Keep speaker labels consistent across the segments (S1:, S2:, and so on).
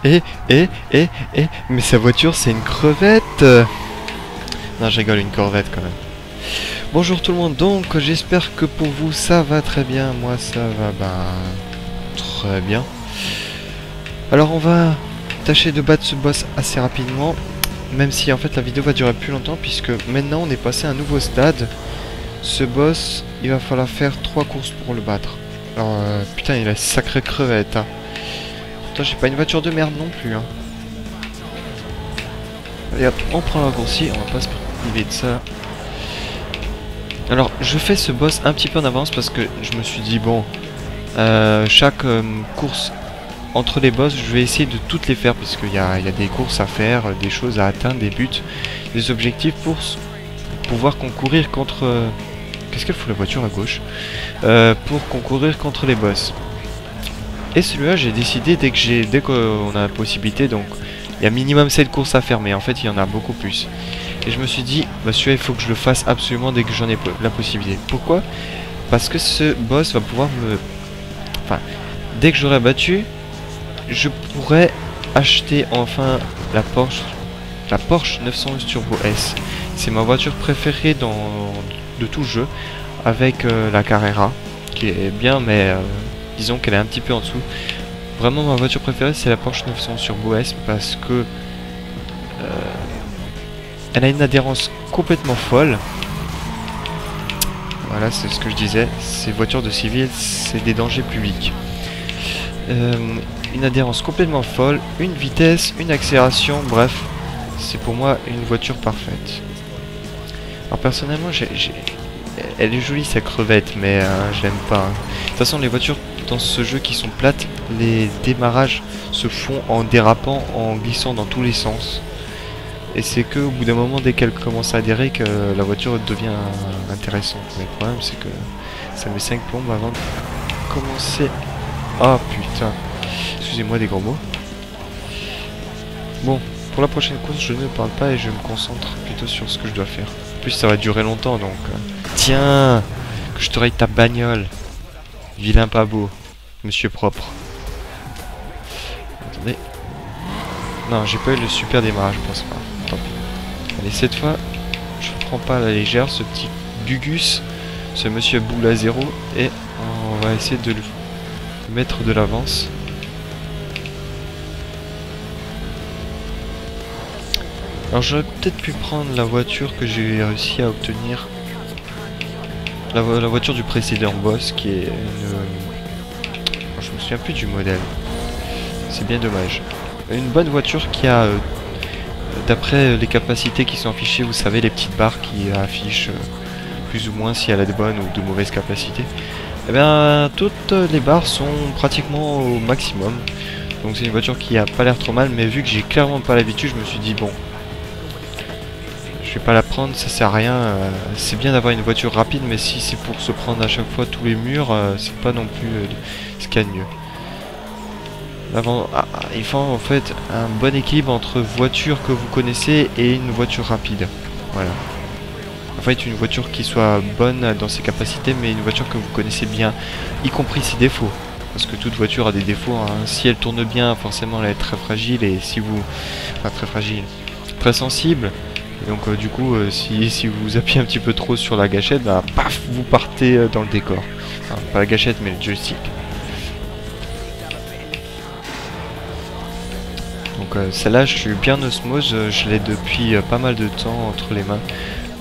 S1: Et, mais sa voiture c'est une crevette. Non, je rigole, une corvette quand même. Bonjour tout le monde, donc j'espère que pour vous ça va très bien. Moi ça va très bien. Alors on va tâcher de battre ce boss assez rapidement. Même si en fait la vidéo va durer plus longtemps, puisque maintenant on est passé à un nouveau stade. Ce boss, il va falloir faire 3 courses pour le battre. Alors putain, il a sacré crevette hein. Pourtant j'ai pas une voiture de merde non plus hein. Allez hop, on prend le raccourci, on va pas se priver de ça. Alors je fais ce boss un petit peu en avance parce que je me suis dit bon, chaque course entre les boss je vais essayer de toutes les faire, parce qu'il y a des courses à faire, des choses à atteindre, des buts, des objectifs pour pouvoir concourir contre... Qu'est-ce qu'elle fout la voiture à gauche? Pour concourir contre les boss. Et celui-là j'ai décidé dès qu'on a la possibilité, donc il y a minimum 7 courses à faire, mais en fait il y en a beaucoup plus. Et je me suis dit, bah celui-là il faut que je le fasse absolument dès que j'en ai la possibilité. Pourquoi? Parce que ce boss va pouvoir me... Enfin, dès que j'aurai battu, je pourrais acheter enfin la Porsche 911 Turbo S. C'est ma voiture préférée de tout jeu, avec la Carrera, qui est bien, mais disons qu'elle est un petit peu en dessous. Vraiment ma voiture préférée c'est la Porsche 911 Turbo S, parce que elle a une adhérence complètement folle. Voilà, c'est ce que je disais, ces voitures de civils, c'est des dangers publics. Une adhérence complètement folle, une vitesse, une accélération, bref, c'est pour moi une voiture parfaite. Alors personnellement, elle est jolie sa crevette, mais je l'aime pas. Hein. De toute façon, les voitures dans ce jeu qui sont plates, les démarrages se font en dérapant, en glissant dans tous les sens. Et c'est que au bout d'un moment, dès qu'elle commence à adhérer, que la voiture devient intéressante. Mais le problème, c'est que ça met 5 plombes avant de commencer. Ah putain, excusez-moi des gros mots. Bon, pour la prochaine course, je ne parle pas et je me concentre plutôt sur ce que je dois faire. En plus, ça va durer longtemps, donc... Tiens, que je te raye ta bagnole. Vilain pas beau, monsieur propre. Attendez. Non, j'ai pas eu le super démarrage, je pense pas. Tant pis. Allez, cette fois, je prends pas à la légère ce petit Gugus, ce monsieur boule à zéro, et on va essayer de le mettre de l'avance. Alors j'aurais peut-être pu prendre la voiture que j'ai réussi à obtenir, la voiture du précédent boss, qui est une... Je me souviens plus du modèle, c'est bien dommage. Une bonne voiture qui a, d'après les capacités qui sont affichées, vous savez, les petites barres qui affichent plus ou moins si elle a de bonnes ou de mauvaises capacités. Eh bien, toutes les barres sont pratiquement au maximum. Donc c'est une voiture qui a pas l'air trop mal, mais vu que j'ai clairement pas l'habitude, je me suis dit bon, je vais pas la prendre, ça sert à rien. C'est bien d'avoir une voiture rapide, mais si c'est pour se prendre à chaque fois tous les murs, c'est pas non plus ce qu'il y a de mieux. Il faut en fait un bon équilibre entre voiture que vous connaissez et une voiture rapide. Voilà. En fait, une voiture qui soit bonne dans ses capacités, mais une voiture que vous connaissez bien, y compris ses défauts. Parce que toute voiture a des défauts. Hein. Si elle tourne bien, forcément, elle est très fragile. Et si vous... Enfin, très fragile. Très sensible. Et donc, du coup, si vous appuyez un petit peu trop sur la gâchette, bah, paf, vous partez dans le décor. Enfin, pas la gâchette, mais le joystick. Donc, celle-là, je suis bien osmose. Je l'ai depuis pas mal de temps entre les mains.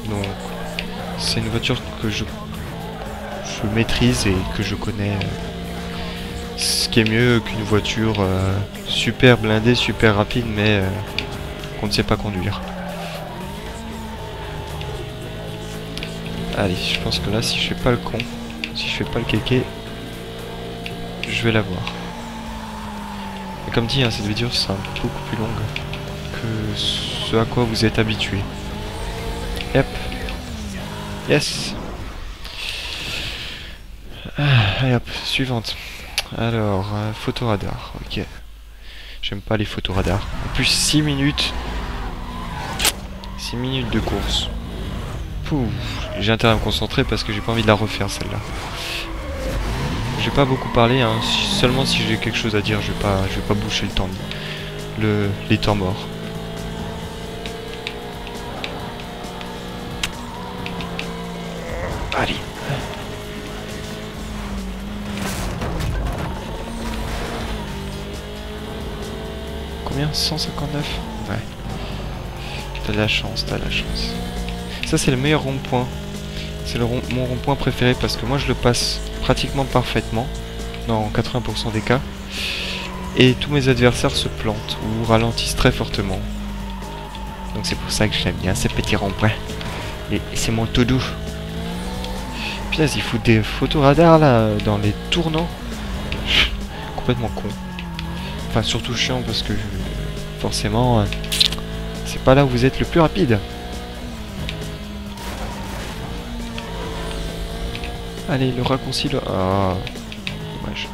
S1: Donc, c'est une voiture que je maîtrise et que je connais. Ce qui est mieux qu'une voiture super blindée, super rapide, mais qu'on ne sait pas conduire. Allez, je pense que là, si je fais pas le con, si je fais pas le kéké, je vais l'avoir. Et comme dit, hein, cette vidéo sera beaucoup plus longue que ce à quoi vous êtes habitué. Yep. Yes. Allez hop, suivante. Alors, photoradar, ok. J'aime pas les photoradars. En plus, 6 minutes. 6 minutes de course. Pouf. J'ai intérêt à me concentrer parce que j'ai pas envie de la refaire celle-là. J'ai pas beaucoup parlé, hein. Seulement si j'ai quelque chose à dire, je vais pas boucher le temps. les temps morts. Allez. Combien? 159? Ouais. T'as de la chance, t'as de la chance. Ça c'est le meilleur rond-point. C'est mon rond-point préféré parce que moi je le passe pratiquement parfaitement. Dans 80% des cas. Et tous mes adversaires se plantent ou ralentissent très fortement. Donc c'est pour ça que j'aime bien ces petits ronds-points. Et c'est mon tout doux. Putain, il faut des photoradars là dans les tournants. Complètement con. Enfin surtout chiant parce que forcément c'est pas là où vous êtes le plus rapide. Allez, le raccourci là. Ah, dommage.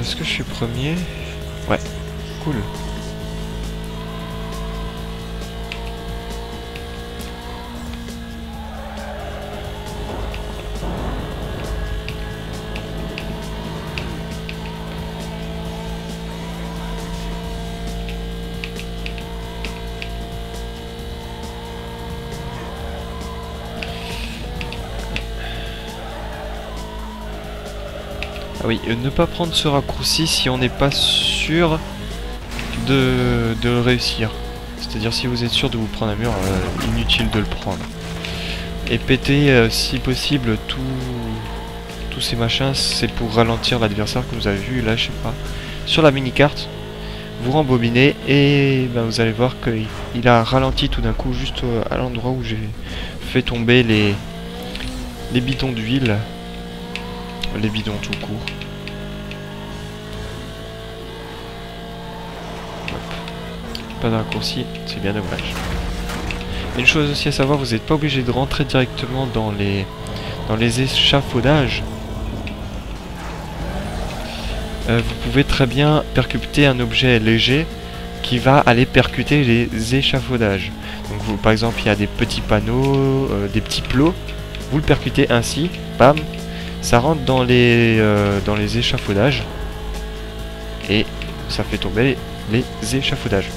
S1: Est-ce que je suis premier? Ouais, cool. Ah oui, ne pas prendre ce raccourci si on n'est pas sûr de le réussir. C'est-à-dire si vous êtes sûr de vous prendre un mur, inutile de le prendre. Et péter si possible tous ces machins, c'est pour ralentir l'adversaire que vous avez vu là, je sais pas. Sur la mini-carte, vous rembobinez et ben, vous allez voir qu'il a ralenti tout d'un coup juste à l'endroit où j'ai fait tomber les bidons d'huile. Les bidons tout court. Hop. Pas de raccourci, c'est bien dommage. Une chose aussi à savoir, vous n'êtes pas obligé de rentrer directement dans les échafaudages. Vous pouvez très bien percuter un objet léger qui va aller percuter les échafaudages. Donc vous, par exemple, il y a des petits panneaux, des petits plots. Vous le percutez ainsi, bam. Ça rentre dans les échafaudages et ça fait tomber les échafaudages.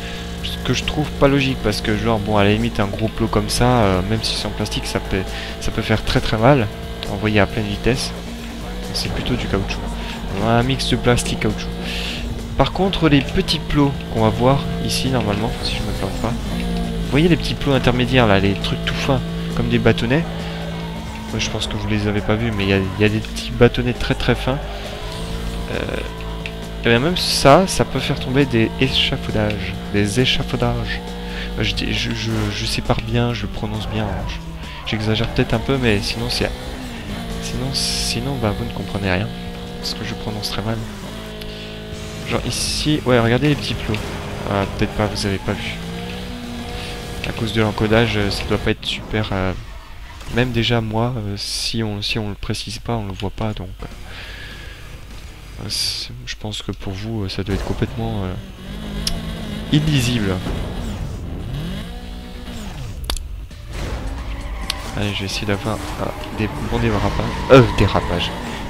S1: Ce que je trouve pas logique parce que genre bon à la limite un gros plot comme ça, même si c'est en plastique, ça peut faire très très mal, envoyé à pleine vitesse. C'est plutôt du caoutchouc. On a un mix de plastique caoutchouc. Par contre les petits plots qu'on va voir ici normalement, si je me plante pas, vous voyez les petits plots intermédiaires là, les trucs tout fins comme des bâtonnets. Moi, je pense que vous les avez pas vus, mais il y a des petits bâtonnets très très fins. Et bien même ça peut faire tomber des échafaudages. Des échafaudages. Je sépare bien, je le prononce bien. J'exagère peut-être un peu, mais sinon c'est... Sinon bah, vous ne comprenez rien. Parce que je prononce très mal. Genre ici... Ouais, regardez les petits plots. Ah, peut-être pas, vous avez pas vu. À cause de l'encodage, ça doit pas être super... Même déjà moi, si on le précise pas, on le voit pas, donc je pense que pour vous, ça doit être complètement illisible. Allez, je vais essayer d'avoir des bons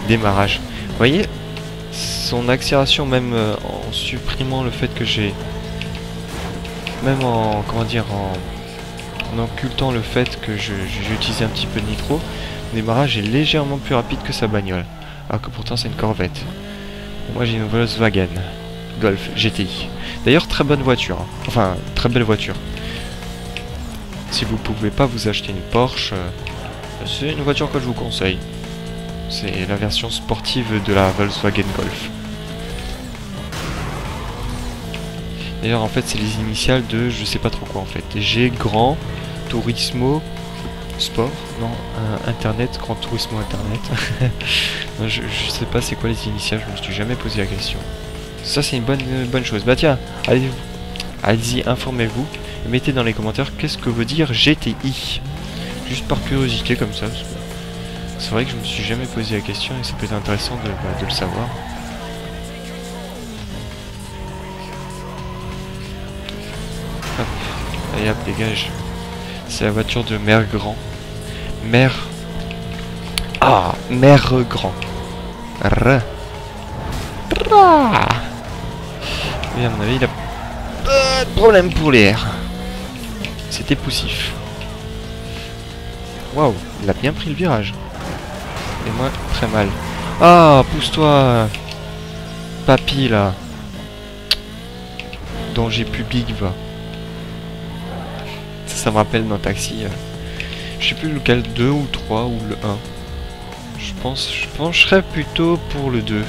S1: démarrage. Vous voyez, son accélération, même en supprimant le fait que j'ai, même en comment dire, en occultant le fait que j'ai utilisé un petit peu de nitro, le démarrage est légèrement plus rapide que sa bagnole. Alors que pourtant c'est une Corvette. Moi j'ai une Volkswagen Golf GTI. D'ailleurs très bonne voiture. Hein. Enfin, très belle voiture. Si vous pouvez pas vous acheter une Porsche, c'est une voiture que je vous conseille. C'est la version sportive de la Volkswagen Golf. D'ailleurs en fait c'est les initiales de je sais pas trop quoi en fait. G Grand Turismo Sport, non, Internet, Grand Turismo Internet. Je sais pas c'est quoi les initiales, je me suis jamais posé la question. Ça c'est une bonne chose. Bah tiens, allez-y, informez-vous. Et mettez dans les commentaires qu'est-ce que veut dire GTI. Juste par curiosité comme ça. C'est vrai que je me suis jamais posé la question et ça peut être intéressant de le savoir. Hop, allez hop, dégage. C'est la voiture de Mère Grand. Mère... Ah, Mère Grand. R. Oui, à mon avis, il a pas de problème pour les R. C'était poussif. Waouh, il a bien pris le virage. Et moi, très mal. Ah, pousse-toi, papy, là. Danger public, va. Ça me rappelle dans Taxi. Je sais plus lequel, 2 ou 3 ou le 1. Je pencherais plutôt pour le 2.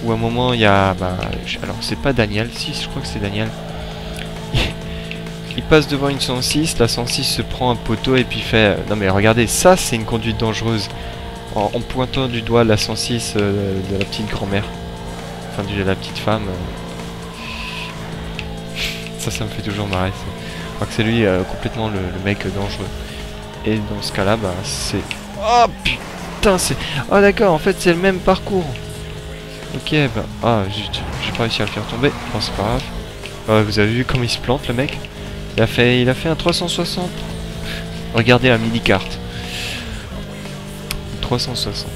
S1: Où à un moment, il y a... Bah, alors, c'est pas Daniel. Si, je crois que c'est Daniel. Il passe devant une 106. La 106 se prend un poteau et puis fait... non mais regardez, ça, c'est une conduite dangereuse. En pointant du doigt la 106 de la petite grand-mère. Enfin, de la petite femme. Ça me fait toujours marrer. Je crois que c'est lui complètement le mec dangereux. Et dans ce cas-là, bah, c'est... Oh putain, c'est... Oh d'accord, en fait, c'est le même parcours. Ok, bah... Ah, zut, j'ai pas réussi à le faire tomber. Bon, c'est pas grave. Ouais, vous avez vu comment il se plante, le mec? Il a fait un 360. Regardez la mini-carte. 360.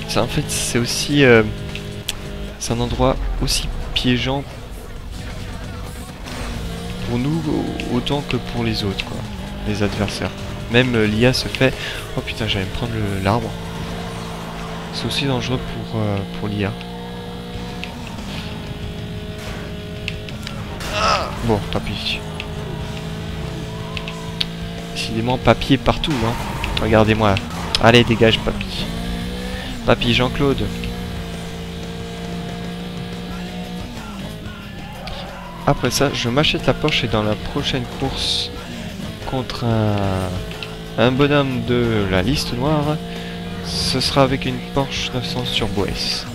S1: Ça, en fait, c'est aussi... c'est un endroit aussi piégeant pour nous autant que pour les autres, quoi. Les adversaires. Même l'IA se fait... Oh putain, j'allais me prendre l'arbre. C'est aussi dangereux pour l'IA. Ah bon, tant pis. Décidément, papier partout, hein. Regardez-moi. Allez, dégage, papy. Papy Jean-Claude. Après ça, je m'achète la Porsche et dans la prochaine course contre un bonhomme de la liste noire, ce sera avec une Porsche 900 Turbo S.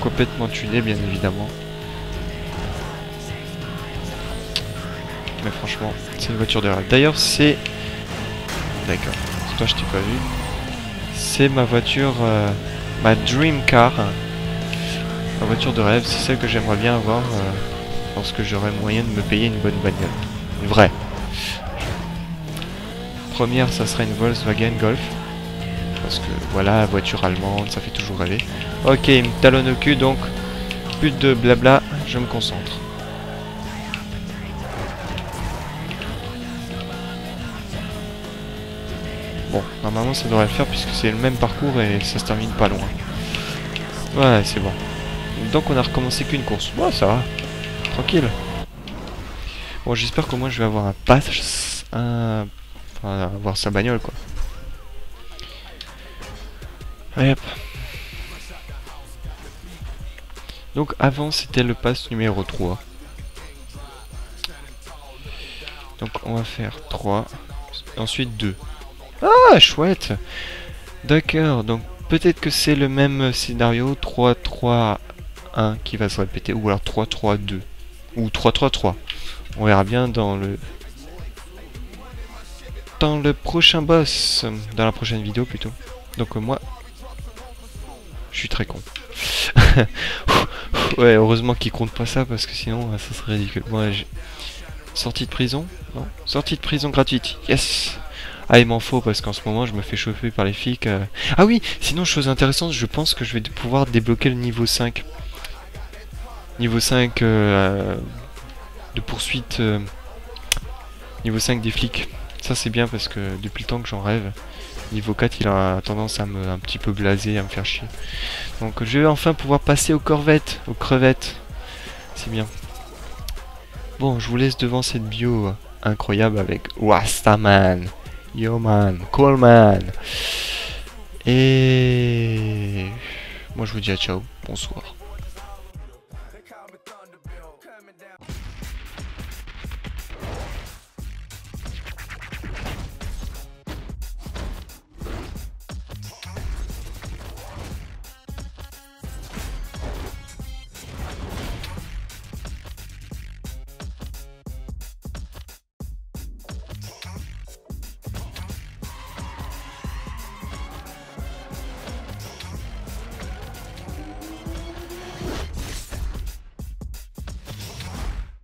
S1: Complètement tuné, bien évidemment. Mais franchement, c'est une voiture de rêve. D'ailleurs, c'est... D'accord, toi je t'ai pas vu. C'est ma voiture, ma dream car. Ma voiture de rêve, c'est celle que j'aimerais bien avoir lorsque j'aurai moyen de me payer une bonne bagnole. Une vraie. Première, ça sera une Volkswagen Golf. Parce que voilà, voiture allemande, ça fait toujours rêver. Ok, il me talonne au cul, donc plus de blabla, je me concentre. Bon, normalement ça devrait le faire puisque c'est le même parcours et ça se termine pas loin. Ouais, c'est bon. Donc on a recommencé qu'une course. Ouais, ça va. Tranquille. Bon, j'espère qu'au moins je vais avoir un pass. Enfin, avoir sa bagnole, quoi. Allez hop. Donc avant c'était le pass numéro 3. Donc on va faire 3. Ensuite 2. Ah, chouette. D'accord, donc peut-être que c'est le même scénario 3-3-1 qui va se répéter. Ou alors 3-3-2. Ou 3-3-3. On verra bien dans le prochain boss. Dans la prochaine vidéo plutôt. Donc moi, je suis très con. Ouais, heureusement qu'il compte pas ça parce que sinon ça serait ridicule. Bon, sortie de prison? Non. Sortie de prison gratuite. Yes. Ah, il m'en faut parce qu'en ce moment je me fais chauffer par les flics. Ah oui, sinon chose intéressante, je pense que je vais pouvoir débloquer le niveau 5. Niveau 5 de poursuite. Niveau 5 des flics. Ça c'est bien parce que depuis le temps que j'en rêve. Niveau 4 il a tendance à me un petit peu blaser, à me faire chier. Donc je vais enfin pouvoir passer aux corvettes, aux crevettes. C'est bien. Bon, je vous laisse devant cette bio incroyable avec Rastaman. Yo man, cool man. Et moi je vous dis à ciao, bonsoir.